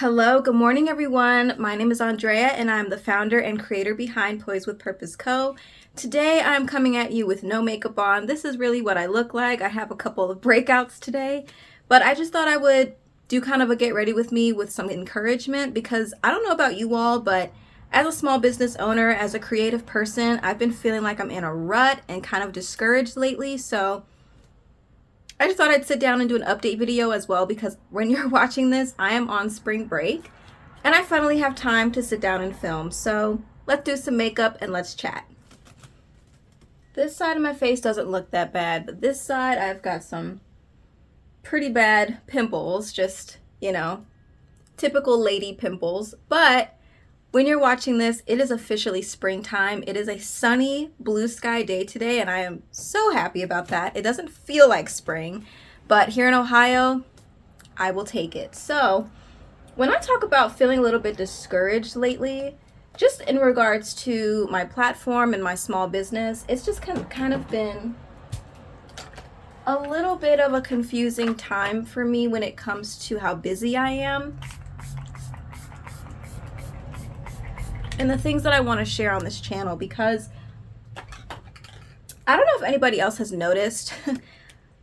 Hello, good morning, everyone. My name is Andrea, and I'm the founder and creator behind Poised with Purpose Co. Today, I'm coming at you with no makeup on. This is really what I look like. I have a couple of breakouts today, but I just thought I would do kind of a get ready with me with some encouragement because I don't know about you all, but as a small business owner, as a creative person, I've been feeling like I'm in a rut and kind of discouraged lately. So I just thought I'd sit down and do an update video as well because when you're watching this, I am on spring break and I finally have time to sit down and film. So let's do some makeup and let's chat. This side of my face doesn't look that bad, but this side I've got some pretty bad pimples, just, typical lady pimples. But when you're watching this, it is officially springtime. It is a sunny blue sky day today, and I am so happy about that. It doesn't feel like spring, but here in Ohio, I will take it. So when I talk about feeling a little bit discouraged lately, just in regards to my platform and my small business, it's just kind of been a little bit of a confusing time for me when it comes to how busy I am and the things that I want to share on this channel, because I don't know if anybody else has noticed.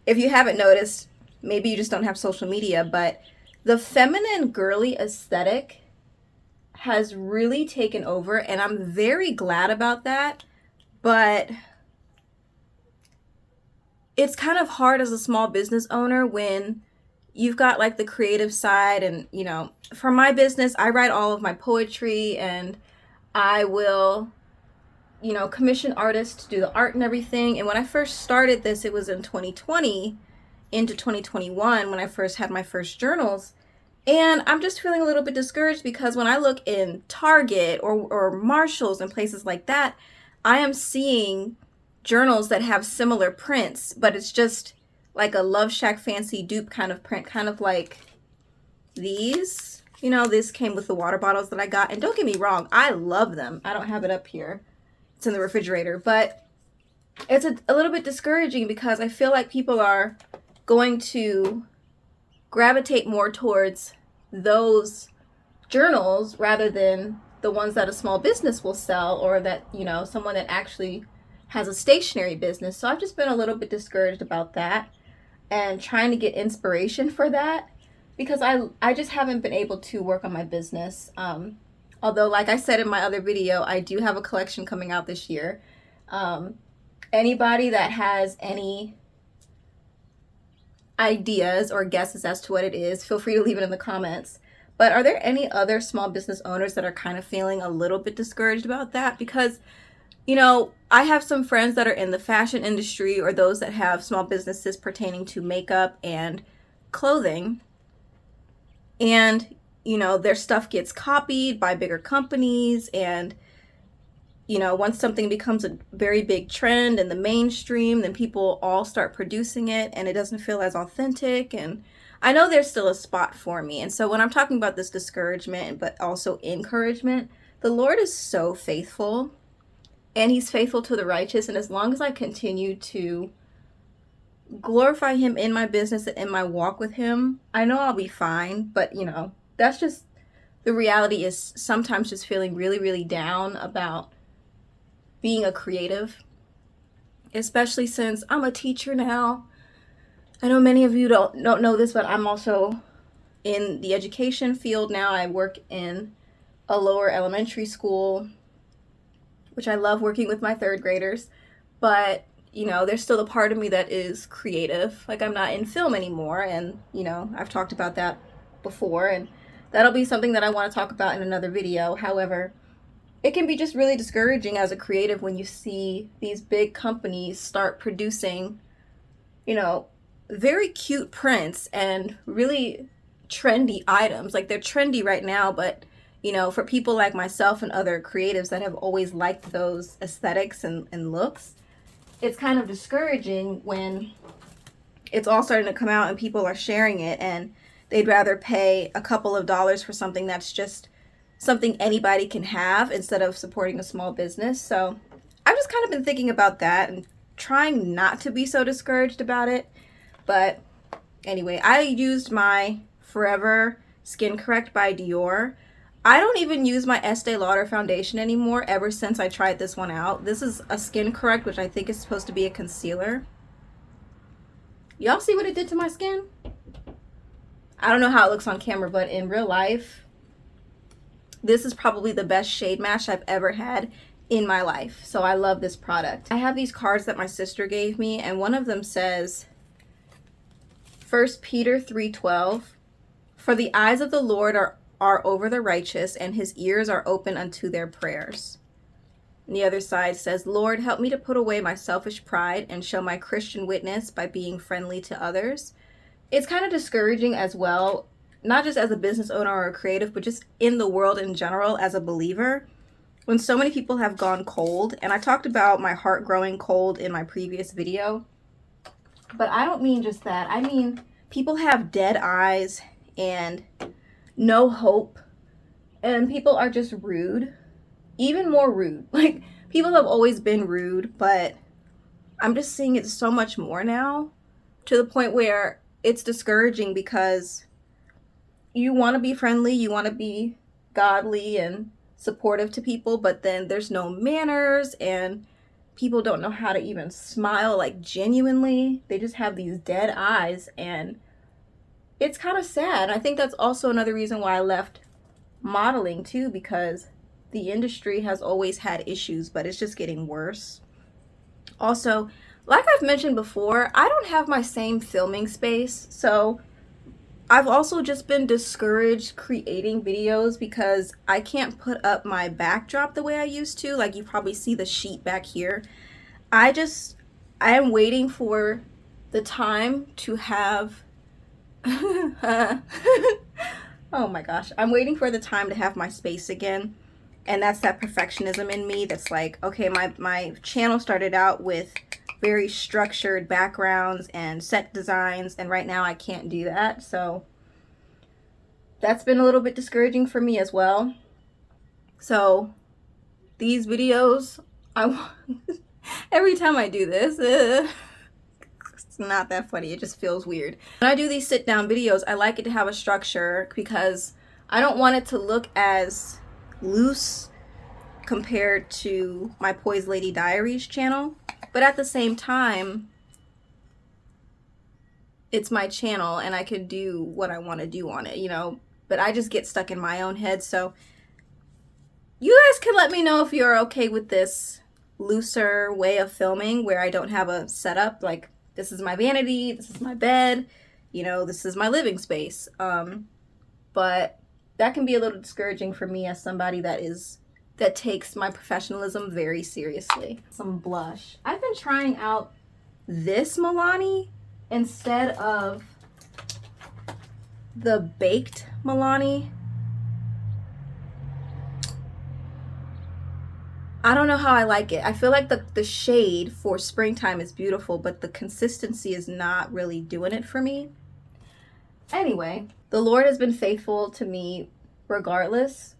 If you haven't noticed, maybe you just don't have social media, but the feminine girly aesthetic has really taken over, and I'm very glad about that. But it's kind of hard as a small business owner when you've got like the creative side, and for my business, I write all of my poetry, and I will commission artists to do the art and everything. And when I first started this, it was in 2020 into 2021 when I first had my first journals. And I'm just feeling a little bit discouraged because when I look in Target or Marshalls and places like that, I am seeing journals that have similar prints, but it's just like a Love Shack fancy dupe kind of print, kind of like these. This came with the water bottles that I got. And don't get me wrong, I love them. I don't have it up here. It's in the refrigerator. But it's a little bit discouraging because I feel like people are going to gravitate more towards those journals rather than the ones that a small business will sell, or that, someone that actually has a stationary business. So I've just been a little bit discouraged about that and trying to get inspiration for that, because I just haven't been able to work on my business. Although, like I said in my other video, I do have a collection coming out this year. Anybody that has any ideas or guesses as to what it is, feel free to leave it in the comments. But are there any other small business owners that are kind of feeling a little bit discouraged about that? Because, I have some friends that are in the fashion industry, or those that have small businesses pertaining to makeup and clothing. And, their stuff gets copied by bigger companies. And, once something becomes a very big trend in the mainstream, then people all start producing it and it doesn't feel as authentic. And I know there's still a spot for me. And so when I'm talking about this discouragement, but also encouragement, the Lord is so faithful, and He's faithful to the righteous. And as long as I continue to glorify Him in my business and in my walk with Him, I know I'll be fine. But that's just the reality, is sometimes just feeling really, really down about being a creative, especially since I'm a teacher now. I know many of you don't know this, but I'm also in the education field now. I work in a lower elementary school, which I love working with my third graders, but there's still a part of me that is creative. Like, I'm not in film anymore, and I've talked about that before, and that'll be something that I want to talk about in another video. However, it can be just really discouraging as a creative when you see these big companies start producing, very cute prints and really trendy items. Like, they're trendy right now, but for people like myself and other creatives that have always liked those aesthetics and looks, it's kind of discouraging when it's all starting to come out and people are sharing it, and they'd rather pay a couple of dollars for something that's just something anybody can have instead of supporting a small business. So I've just kind of been thinking about that and trying not to be so discouraged about it. But anyway, I used my forever Skin Correct by Dior. I don't even use my Estee Lauder foundation anymore ever since I tried this one out. This is a Skin Correct, which I think is supposed to be a concealer. Y'all see what it did to my skin? I don't know how it looks on camera, but in real life, this is probably the best shade match I've ever had in my life. So I love this product. I have these cards that my sister gave me, and one of them says, 1 Peter 3:12, for the eyes of the Lord are over the righteous, and his ears are open unto their prayers. And the other side says, Lord, help me to put away my selfish pride and show my Christian witness by being friendly to others. It's kind of discouraging as well, not just as a business owner or a creative, but just in the world in general as a believer, when so many people have gone cold. And I talked about my heart growing cold in my previous video, but I don't mean just that. I mean, people have dead eyes and no hope, and people are just rude, even more rude. Like, people have always been rude, but I'm just seeing it so much more now, to the point where it's discouraging, because you want to be friendly, you want to be godly and supportive to people, but then there's no manners, and people don't know how to even smile like genuinely. They just have these dead eyes, and it's kind of sad. I think that's also another reason why I left modeling too, because the industry has always had issues, but it's just getting worse. Also, like I've mentioned before, I don't have my same filming space, so I've also just been discouraged creating videos because I can't put up my backdrop the way I used to. Like, you probably see the sheet back here. I am waiting for the time to have oh my gosh, I'm waiting for the time to have my space again. And that's that perfectionism in me that's like, okay, my channel started out with very structured backgrounds and set designs, and right now I can't do that. So that's been a little bit discouraging for me as well. So these videos, every time I do this, it's not that funny. It just feels weird. When I do these sit down videos, I like it to have a structure because I don't want it to look as loose compared to my Poised Lady Diaries channel. But at the same time, it's my channel and I can do what I want to do on it, you know. But I just get stuck in my own head. So you guys can let me know if you're okay with this looser way of filming where I don't have a setup. Like, this is my vanity, this is my bed, you know, this is my living space. But that can be a little discouraging for me as somebody that takes my professionalism very seriously. Some blush. I've been trying out this Milani instead of the baked Milani. I don't know how I like it. I feel like the shade for springtime is beautiful, but the consistency is not really doing it for me. Anyway, the Lord has been faithful to me regardless,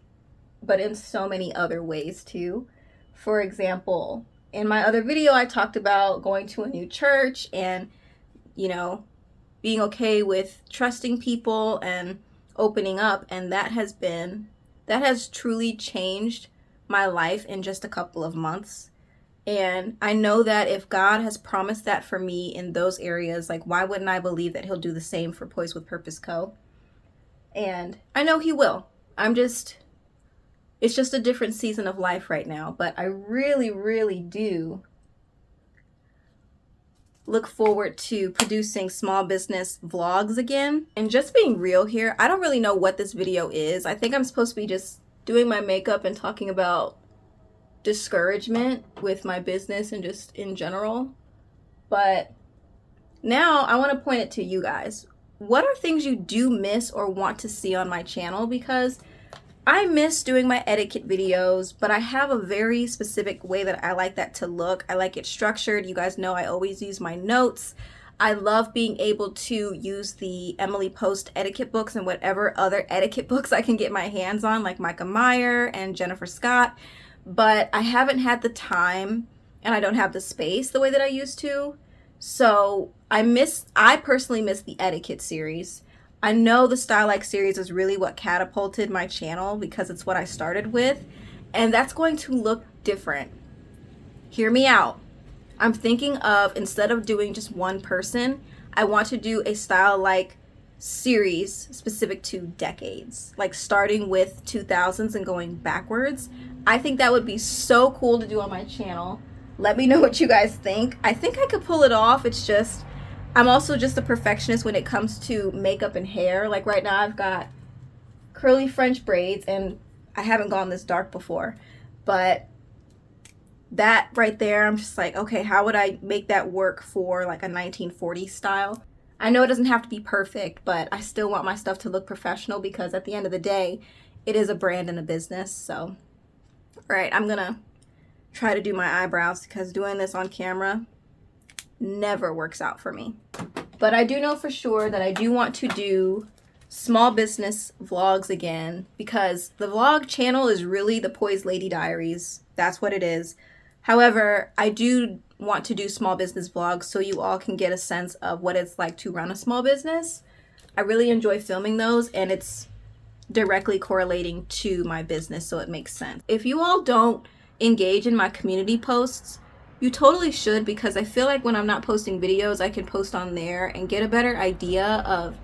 but in so many other ways too. For example, in my other video, I talked about going to a new church and, you know, being okay with trusting people and opening up, and that has truly changed my life in just a couple of months. And I know that if God has promised that for me in those areas, like, why wouldn't I believe that he'll do the same for Poised with Purpose Co? And I know he will. It's just a different season of life right now, but I really, really do look forward to producing small business vlogs again. And just being real here, I don't really know what this video is. I think I'm supposed to be just doing my makeup and talking about discouragement with my business and just in general. But now I want to point it to you guys. What are things you do miss or want to see on my channel? Because I miss doing my etiquette videos, but I have a very specific way that I like that to look. I like it structured. You guys know I always use my notes. I love being able to use the Emily Post etiquette books and whatever other etiquette books I can get my hands on, like Micah Meyer and Jennifer Scott. But I haven't had the time and I don't have the space the way that I used to. So I personally miss the etiquette series. I know the Style Like series is really what catapulted my channel because it's what I started with, and that's going to look different. Hear me out. I'm thinking of, instead of doing just one person, I want to do a Style Like series specific to decades, like starting with 2000s and going backwards. I think that would be so cool to do on my channel. Let me know what you guys think. I think I could pull it off. It's just, I'm also just a perfectionist when it comes to makeup and hair. Like right now I've got curly French braids and I haven't gone this dark before, but that right there, I'm just like, okay, how would I make that work for like a 1940s style? I know it doesn't have to be perfect, but I still want my stuff to look professional because at the end of the day, it is a brand and a business. So, all right, I'm gonna try to do my eyebrows because doing this on camera never works out for me. But I do know for sure that I do want to do small business vlogs again because the vlog channel is really the Poised Lady Diaries. That's what it is. However, I do want to do small business vlogs so you all can get a sense of what it's like to run a small business. I really enjoy filming those and it's directly correlating to my business, so it makes sense. If you all don't engage in my community posts, you totally should, because I feel like when I'm not posting videos, I can post on there and get a better idea of,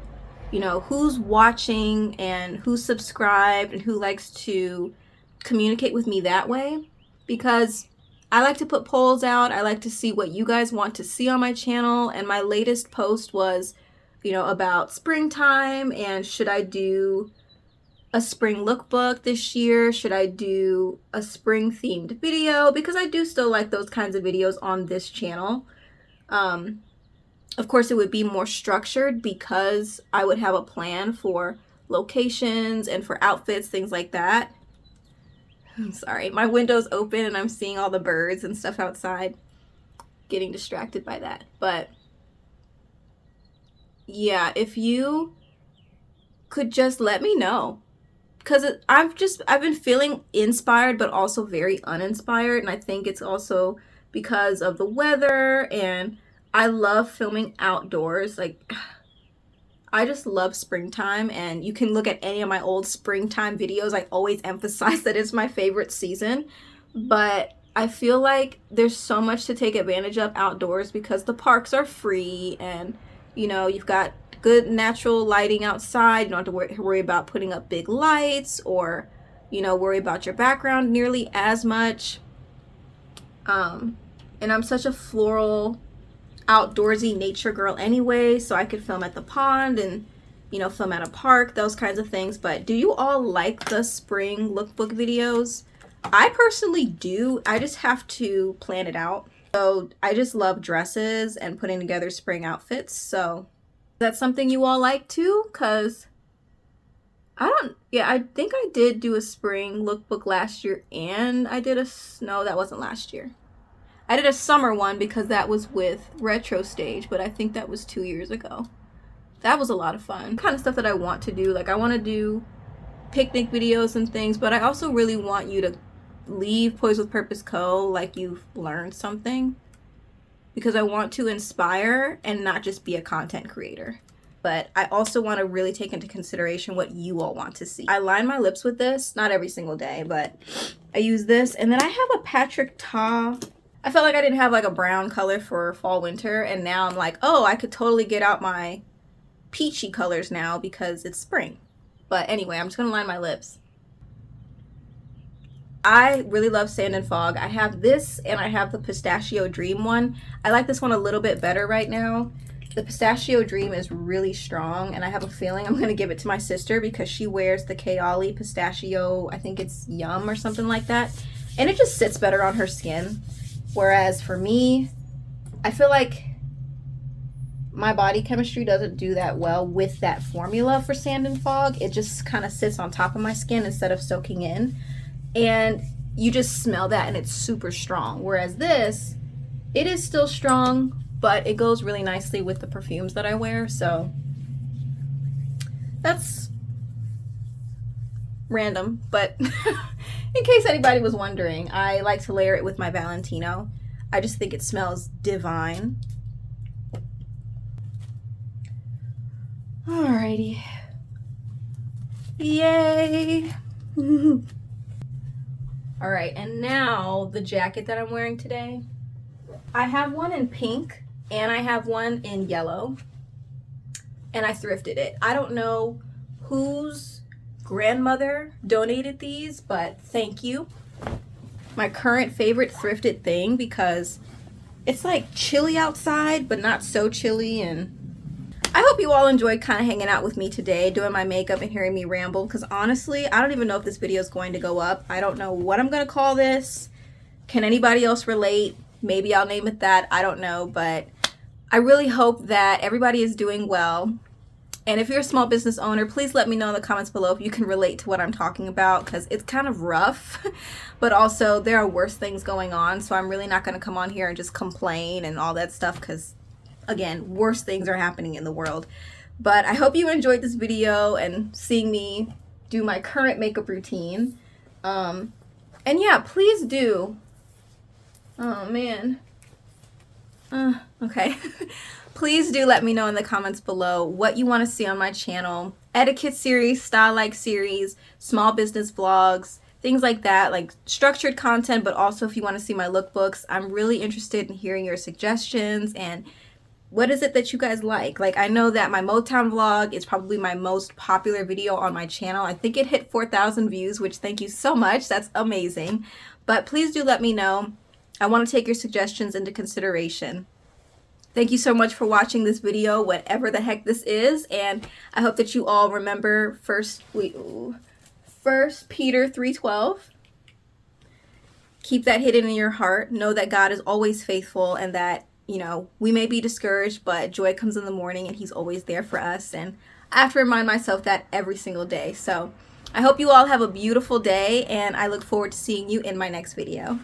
you know, who's watching and who's subscribed and who likes to communicate with me that way, because I like to put polls out. I like to see what you guys want to see on my channel. And my latest post was, you know, about springtime and should I do a spring lookbook this year? Should I do a spring themed video? Because I do still like those kinds of videos on this channel. Of course, it would be more structured because I would have a plan for locations and for outfits, things like that. I'm sorry, my window's open and I'm seeing all the birds and stuff outside. Getting distracted by that. But yeah, if you could just let me know. Because I've been feeling inspired but also very uninspired. And I think it's also because of the weather, and I love filming outdoors. Like, I just love springtime, and you can look at any of my old springtime videos. I always emphasize that it's my favorite season, but I feel like there's so much to take advantage of outdoors because the parks are free and, you know, you've got good natural lighting outside. You don't have to worry about putting up big lights or, you know, worry about your background nearly as much. And I'm such a floral, outdoorsy nature girl anyway, so I could film at the pond and, you know, film at a park, those kinds of things. But do you all like the spring lookbook videos? I personally do. I just have to plan it out. So I just love dresses and putting together spring outfits. So that's something you all like too, because I think I did do a spring lookbook last year, and I did no, that wasn't last year. I did a summer one because that was with Retro Stage, but I think that was 2 years ago. That was a lot of fun. Kind of stuff that I want to do. Like, I want to do picnic videos and things, but I also really want you to leave Poised with Purpose Co. like you've learned something, because I want to inspire and not just be a content creator. But I also want to really take into consideration what you all want to see. I line my lips with this, not every single day, but I use this. And then I have a Patrick Ta. I felt like I didn't have like a brown color for fall winter, and now I'm like, oh, I could totally get out my peachy colors now because it's spring. But anyway, I'm just gonna line my lips. I really love Sand and Fog. I have this and I have the Pistachio Dream one. I like this one a little bit better right now. The Pistachio Dream is really strong, and I have a feeling I'm gonna give it to my sister because she wears the Kayali Pistachio, I think it's Yum or something like that, and it just sits better on her skin. Whereas for me, I feel like my body chemistry doesn't do that well with that formula for Sand and Fog. It just kind of sits on top of my skin instead of soaking in. And you just smell that and it's super strong. Whereas this, it is still strong, but it goes really nicely with the perfumes that I wear. So that's random, but in case anybody was wondering, I like to layer it with my Valentino. I just think it smells divine. Alrighty. Yay. Alright, and now the jacket that I'm wearing today. I have one in pink and I have one in yellow. And I thrifted it. I don't know whose grandmother donated these, but thank you. My current favorite thrifted thing because it's like chilly outside, but not so chilly. And I hope you all enjoyed kind of hanging out with me today, doing my makeup and hearing me ramble, because honestly, I don't even know if this video is going to go up. I don't know what I'm going to call this. Can anybody else relate? Maybe I'll name it that. I don't know, but I really hope that everybody is doing well. And if you're a small business owner, please let me know in the comments below if you can relate to what I'm talking about, because it's kind of rough, but also there are worse things going on. So I'm really not going to come on here and just complain and all that stuff, because again, worse things are happening in the world. But I hope you enjoyed this video and seeing me do my current makeup routine. And yeah, please do. Oh man. Okay. Please do let me know in the comments below what you want to see on my channel. Etiquette series, style-like series, small business vlogs, things like that, like structured content, but also if you want to see my lookbooks. I'm really interested in hearing your suggestions and what is it that you guys like. Like, I know that my Motown vlog is probably my most popular video on my channel. I think it hit 4,000 views, which thank you so much. That's amazing. But please do let me know. I want to take your suggestions into consideration. Thank you so much for watching this video, whatever the heck this is, and I hope that you all remember First Peter 3:12. Keep that hidden in your heart. Know that God is always faithful, and that, you know, we may be discouraged, but joy comes in the morning, and He's always there for us. And I have to remind myself that every single day. So I hope you all have a beautiful day, and I look forward to seeing you in my next video.